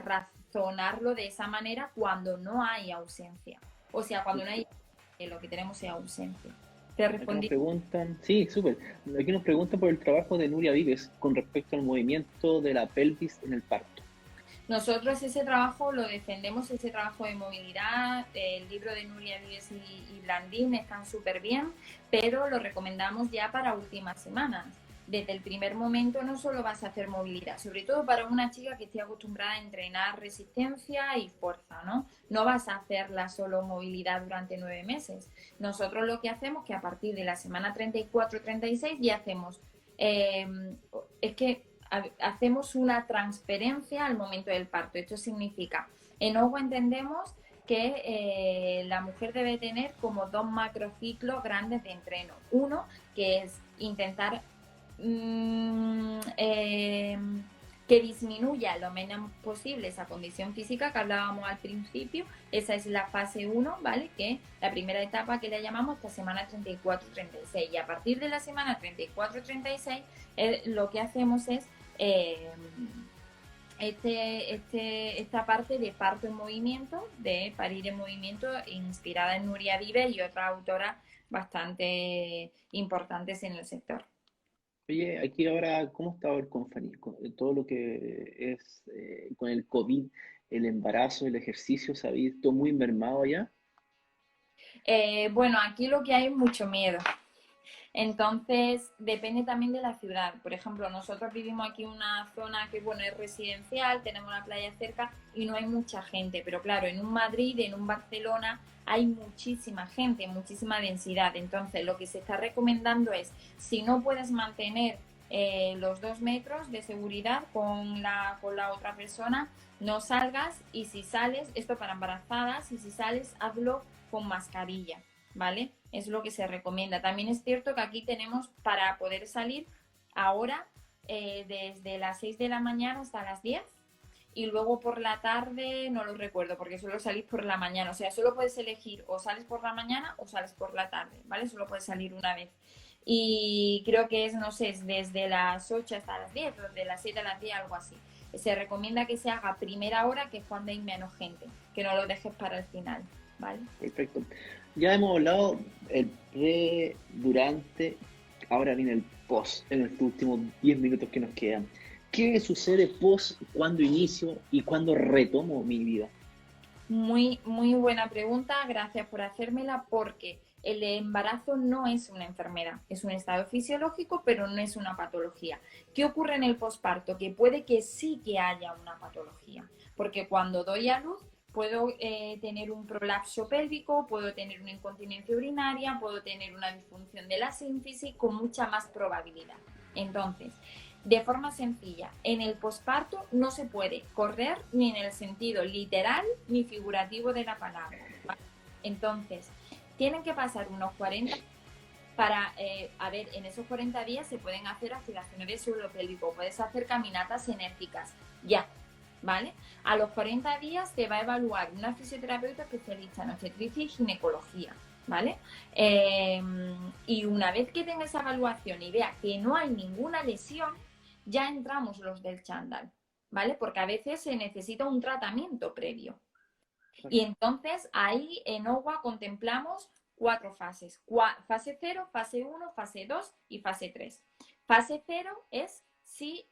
razonarlo de esa manera cuando no hay ausencia. O sea, cuando no hay lo que tenemos es ausencia. ¿Te Acá nos respondí? preguntan, sí, súper. Aquí nos preguntan por el trabajo de Nuria Vives con respecto al movimiento de la pelvis en el parto. Nosotros ese trabajo lo defendemos, ese trabajo de movilidad, el libro de Nuria Vives y Blandín están súper bien, pero lo recomendamos ya para últimas semanas. Desde el primer momento no solo vas a hacer movilidad, sobre todo para una chica que esté acostumbrada a entrenar resistencia y fuerza, ¿no? No vas a hacerla solo movilidad durante 9 meses. Nosotros lo que hacemos es que a partir de la semana 34-36 ya hacemos, es que hacemos una transferencia al momento del parto. Esto significa, en OGUA entendemos que la mujer debe tener como 2 macrociclos grandes de entreno. Uno, que es intentar que disminuya lo menos posible esa condición física que hablábamos al principio. Esa es la fase 1, ¿vale? Que la primera etapa que le llamamos esta semana 34-36. Y a partir de la semana 34-36 lo que hacemos es esta parte de parto en movimiento, de parir en movimiento, inspirada en Nuria Vives y otras autoras bastante importantes en el sector. Oye, aquí ahora, ¿cómo está el Confani? Con todo lo que es con el COVID, el embarazo, el ejercicio, ¿se ha visto muy mermado allá? Bueno, aquí lo que hay es mucho miedo. Entonces, depende también de la ciudad. Por ejemplo, nosotros vivimos aquí en una zona que, bueno, es residencial, tenemos la playa cerca y no hay mucha gente. Pero claro, en un Madrid, en un Barcelona, hay muchísima gente, muchísima densidad. Entonces, lo que se está recomendando es, si no puedes mantener los 2 metros de seguridad con la otra persona, no salgas y si sales, esto para embarazadas, y si sales, hazlo con mascarilla. ¿Vale? Es lo que se recomienda. También es cierto que aquí tenemos para poder salir ahora desde las 6 de la mañana hasta las 10 y luego por la tarde no lo recuerdo porque solo salís por la mañana. O sea, solo puedes elegir o sales por la mañana o sales por la tarde, ¿vale? Solo puedes salir una vez. Y creo que es, no sé, es desde las 8 hasta las 10 o de las 7 a las 10, algo así. Se recomienda que se haga a primera hora, que es cuando hay menos gente, que no lo dejes para el final, ¿vale? Perfecto. Ya hemos hablado el pre, durante, ahora viene el post en estos últimos 10 minutos que nos quedan. ¿Qué sucede post cuando inicio y cuando retomo mi vida? Muy, muy buena pregunta, gracias por hacérmela, porque el embarazo no es una enfermedad, es un estado fisiológico, pero no es una patología. ¿Qué ocurre en el posparto? Que puede que sí que haya una patología, porque cuando doy a luz puedo tener un prolapso pélvico, puedo tener una incontinencia urinaria, puedo tener una disfunción de la sínfisis con mucha más probabilidad. Entonces, de forma sencilla, en el posparto no se puede correr ni en el sentido literal ni figurativo de la palabra. Entonces, tienen que pasar unos 40 para, a ver, en esos 40 días se pueden hacer activaciones de suelo pélvico, puedes hacer caminatas enérgicas, ya, ¿vale? A los 40 días te va a evaluar una fisioterapeuta especialista en obstetricia y ginecología, ¿vale? Y una vez que tenga esa evaluación y vea que no hay ninguna lesión, ya entramos los del chándal, ¿vale? Porque a veces se necesita un tratamiento previo. Claro. Y entonces ahí en OWA contemplamos 4 fases. Fase 0, fase 1, fase 2 y fase 3. Fase 0 es si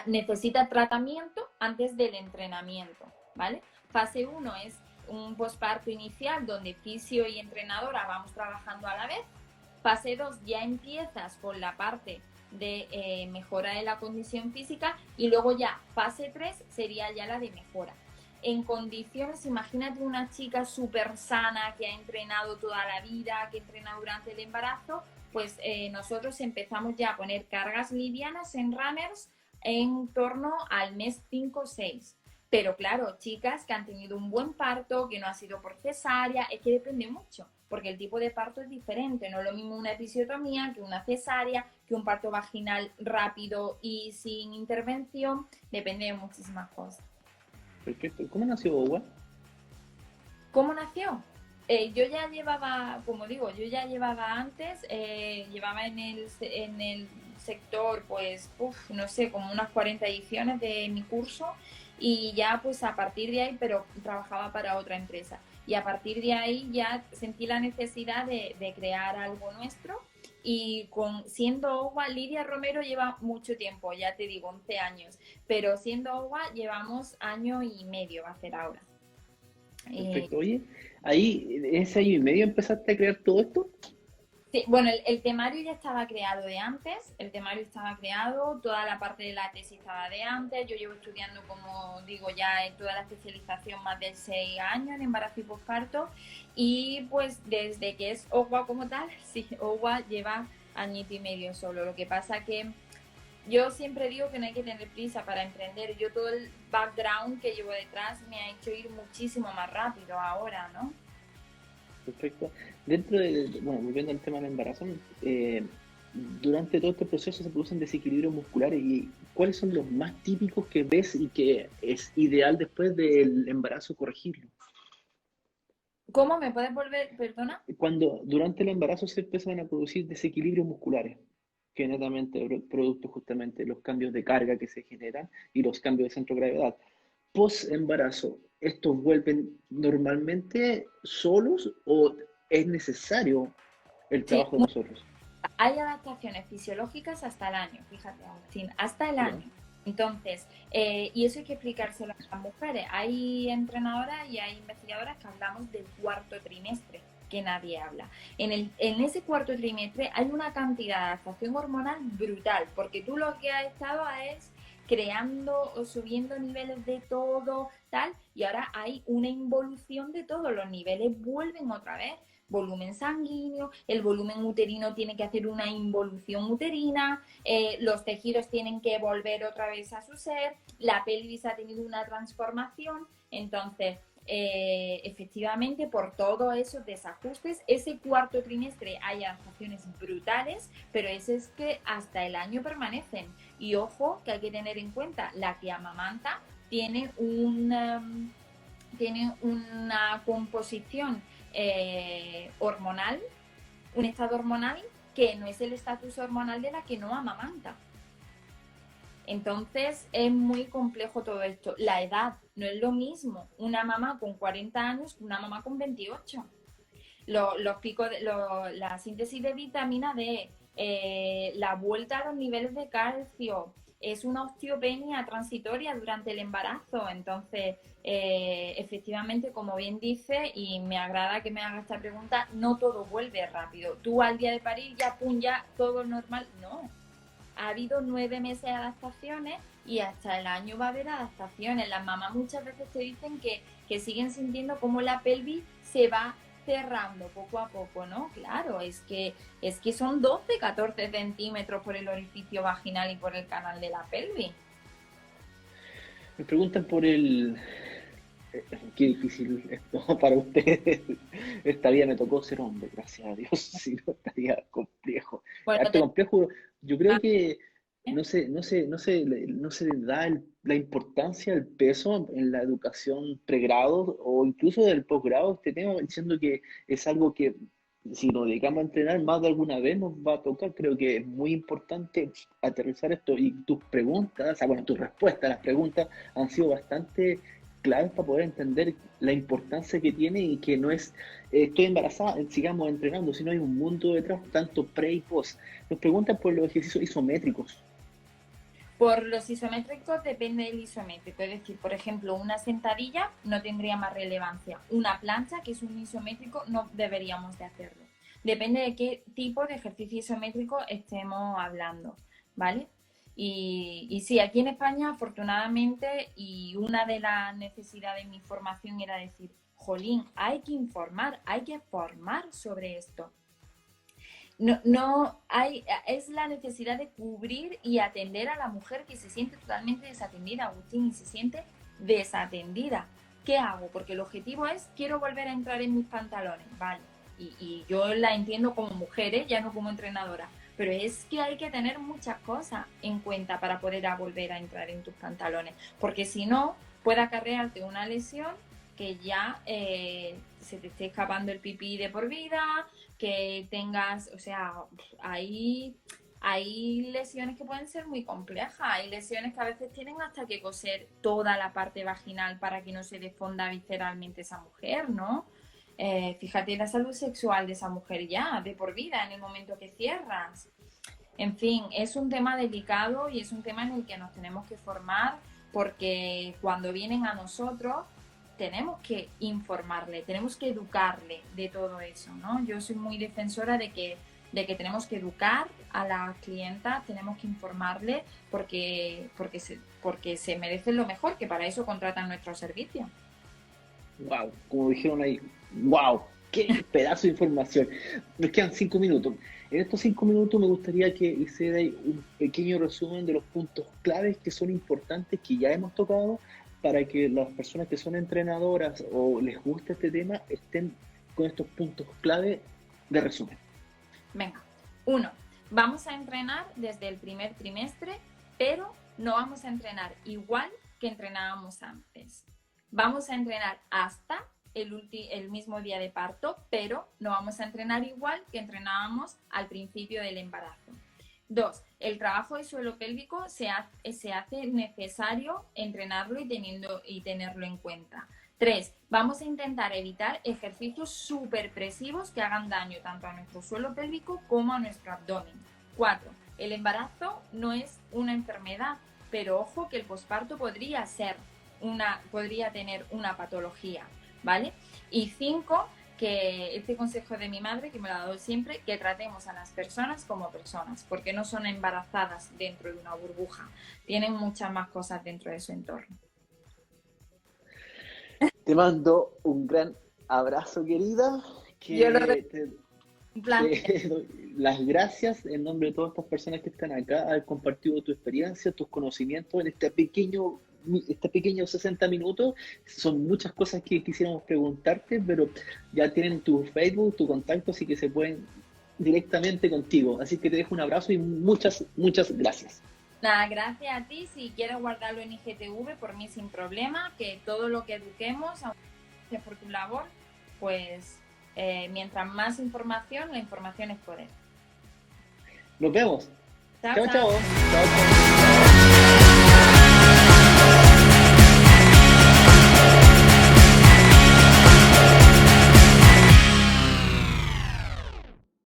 necesita tratamiento antes del entrenamiento, ¿vale? Fase 1 es un posparto inicial donde fisio y entrenadora vamos trabajando a la vez. Fase 2 ya empiezas con la parte de mejora de la condición física y luego ya fase 3 sería ya la de mejora. En condiciones, imagínate una chica súper sana que ha entrenado toda la vida, que entrena durante el embarazo, pues nosotros empezamos ya a poner cargas livianas en runners en torno al mes 5 o 6. Pero claro, chicas que han tenido un buen parto, que no ha sido por cesárea, es que depende mucho, porque el tipo de parto es diferente. No es lo mismo una episiotomía que una cesárea, que un parto vaginal rápido y sin intervención. Depende de muchísimas cosas. Perfecto. ¿Cómo nació Owa? ¿Cómo nació? Yo ya llevaba, como digo, yo ya llevaba antes, llevaba en el sector, pues, no sé, como unas 40 ediciones de mi curso y ya pues a partir de ahí, pero trabajaba para otra empresa. Y a partir de ahí ya sentí la necesidad de crear algo nuestro y siendo OWA, Lidia Romero lleva mucho tiempo, ya te digo, 11 años, pero siendo OWA llevamos año y medio, va a ser ahora. Perfecto. Oye, ahí, en ese año y medio empezaste a crear todo esto. Sí, bueno, el temario ya estaba creado de antes, el temario estaba creado, toda la parte de la tesis estaba de antes, yo llevo estudiando, como digo, ya en toda la especialización más de 6 años en embarazo y posparto y pues desde que es OWA como tal, sí, OWA lleva añito y medio solo, lo que pasa que yo siempre digo que no hay que tener prisa para emprender, yo todo el background que llevo detrás me ha hecho ir muchísimo más rápido ahora, ¿no? Perfecto. Dentro de, bueno, volviendo al tema del embarazo, durante todo este proceso se producen desequilibrios musculares y ¿cuáles son los más típicos que ves y que es ideal después del embarazo corregirlo? ¿Cómo me puedes volver, perdona? Cuando durante el embarazo se empiezan a producir desequilibrios musculares, que netamente producto justamente de los cambios de carga que se generan y los cambios de centro de gravedad. Post embarazo, ¿estos vuelven normalmente solos o es necesario el Sí, trabajo de nosotros? hay adaptaciones fisiológicas hasta el año, fíjate, Agustín, hasta el ¿Ya? año. Entonces, y eso hay que explicárselo a las mujeres. Hay entrenadoras y hay investigadoras que hablamos del cuarto trimestre, que nadie habla. En ese cuarto trimestre hay una cantidad de adaptación hormonal brutal, porque tú lo que has estado es creando o subiendo niveles de todo, tal, y ahora hay una involución de todo, los niveles vuelven otra vez, volumen sanguíneo, el volumen uterino tiene que hacer una involución uterina, los tejidos tienen que volver otra vez a su ser, la pelvis ha tenido una transformación, entonces efectivamente por todos esos desajustes, ese cuarto trimestre hay adaptaciones brutales, pero es que hasta el año permanecen. Y ojo que hay que tener en cuenta, la que amamanta tiene una composición hormonal, un estado hormonal que no es el estatus hormonal de la que no amamanta. Entonces es muy complejo todo esto. La edad no es lo mismo una mamá con 40 años que una mamá con 28. Los picos, la síntesis de vitamina D, la vuelta a los niveles de calcio, es una osteopenia transitoria durante el embarazo. Entonces, efectivamente, como bien dice, y me agrada que me haga esta pregunta, no todo vuelve rápido. Tú al día de parir ya, pum, ya, todo normal. No. Ha habido 9 meses de adaptaciones y hasta el año va a haber adaptaciones. Las mamás muchas veces te dicen que siguen sintiendo cómo la pelvis se va cerrando poco a poco, ¿no? Claro, es que son 12, 14 centímetros por el orificio vaginal y por el canal de la pelvis. Me preguntan por el... Qué difícil esto para ustedes. Esta vida me tocó ser hombre, gracias a Dios, si no estaría complejo. Bueno, Harto complejo. Yo creo que ¿eh? no se le da la importancia, el peso en la educación pregrado o incluso del posgrado, este tema, diciendo que es algo que si nos dedicamos a entrenar más de alguna vez nos va a tocar. Creo que es muy importante aterrizar esto y tus preguntas, o sea, bueno, tus respuestas a las preguntas han sido bastante claves para poder entender la importancia que tiene y que no es estoy embarazada, sigamos entrenando, sino hay un mundo detrás, tanto pre y post. Nos preguntan por los ejercicios isométricos. Por los isométricos depende del isométrico, es decir, por ejemplo, una sentadilla no tendría más relevancia. Una plancha, que es un isométrico, no deberíamos de hacerlo. Depende de qué tipo de ejercicio isométrico estemos hablando, ¿vale? Y sí, aquí en España, afortunadamente, y una de las necesidades de mi formación era decir, jolín, hay que informar, hay que formar sobre esto. No hay, es la necesidad de cubrir y atender a la mujer que se siente totalmente desatendida, Agustín, y se siente desatendida. ¿Qué hago? Porque el objetivo es, quiero volver a entrar en mis pantalones, vale. Y yo la entiendo como mujer, ya no como entrenadora, pero es que hay que tener muchas cosas en cuenta para poder volver a entrar en tus pantalones, porque si no, puede acarrearte una lesión que ya se te esté escapando el pipí de por vida, que tengas, o sea, hay lesiones que pueden ser muy complejas, hay lesiones que a veces tienen hasta que coser toda la parte vaginal para que no se defonda visceralmente esa mujer, ¿no? Fíjate la salud sexual de esa mujer ya, de por vida, en el momento que cierras. En fin, es un tema delicado y es un tema en el que nos tenemos que formar porque cuando vienen a nosotros tenemos que informarle, tenemos que educarle de todo eso, ¿no? Yo soy muy defensora de que tenemos que educar a la clienta, tenemos que informarle porque se merecen lo mejor, que para eso contratan nuestro servicio. Wow, como dijeron ahí, wow, qué pedazo de información. Nos quedan 5 minutos. En estos 5 minutos me gustaría que hiciera un pequeño resumen de los puntos claves que son importantes, que ya hemos tocado, para que las personas que son entrenadoras o les gusta este tema estén con estos puntos clave de resumen. Venga, 1, vamos a entrenar desde el primer trimestre, pero no vamos a entrenar igual que entrenábamos antes. Vamos a entrenar hasta el mismo día de parto, pero no vamos a entrenar igual que entrenábamos al principio del embarazo. 2, el trabajo de suelo pélvico se hace necesario entrenarlo y tenerlo en cuenta. 3, vamos a intentar evitar ejercicios superpresivos que hagan daño tanto a nuestro suelo pélvico como a nuestro abdomen. 4, el embarazo no es una enfermedad, pero ojo que el posparto podría tener una patología, ¿vale? Y 5, que este consejo de mi madre, que me lo ha dado siempre, que tratemos a las personas como personas, porque no son embarazadas dentro de una burbuja, tienen muchas más cosas dentro de su entorno. Te mando un gran abrazo, querida. Yo lo Te doy las gracias en nombre de todas estas personas que están acá, haber compartido tu experiencia, tus conocimientos en este pequeño 60 minutos. Son muchas cosas que quisiéramos preguntarte, pero ya tienen tu Facebook, tu contacto, así que se pueden directamente contigo. Así que te dejo un abrazo y muchas, muchas gracias. Nada, gracias a ti. Si quieres guardarlo en IGTV, por mí sin problema, que todo lo que eduquemos, aunque por tu labor, pues mientras más información, la información es poder. Nos vemos. Chao, Chao, chao. chao. Chao, chao.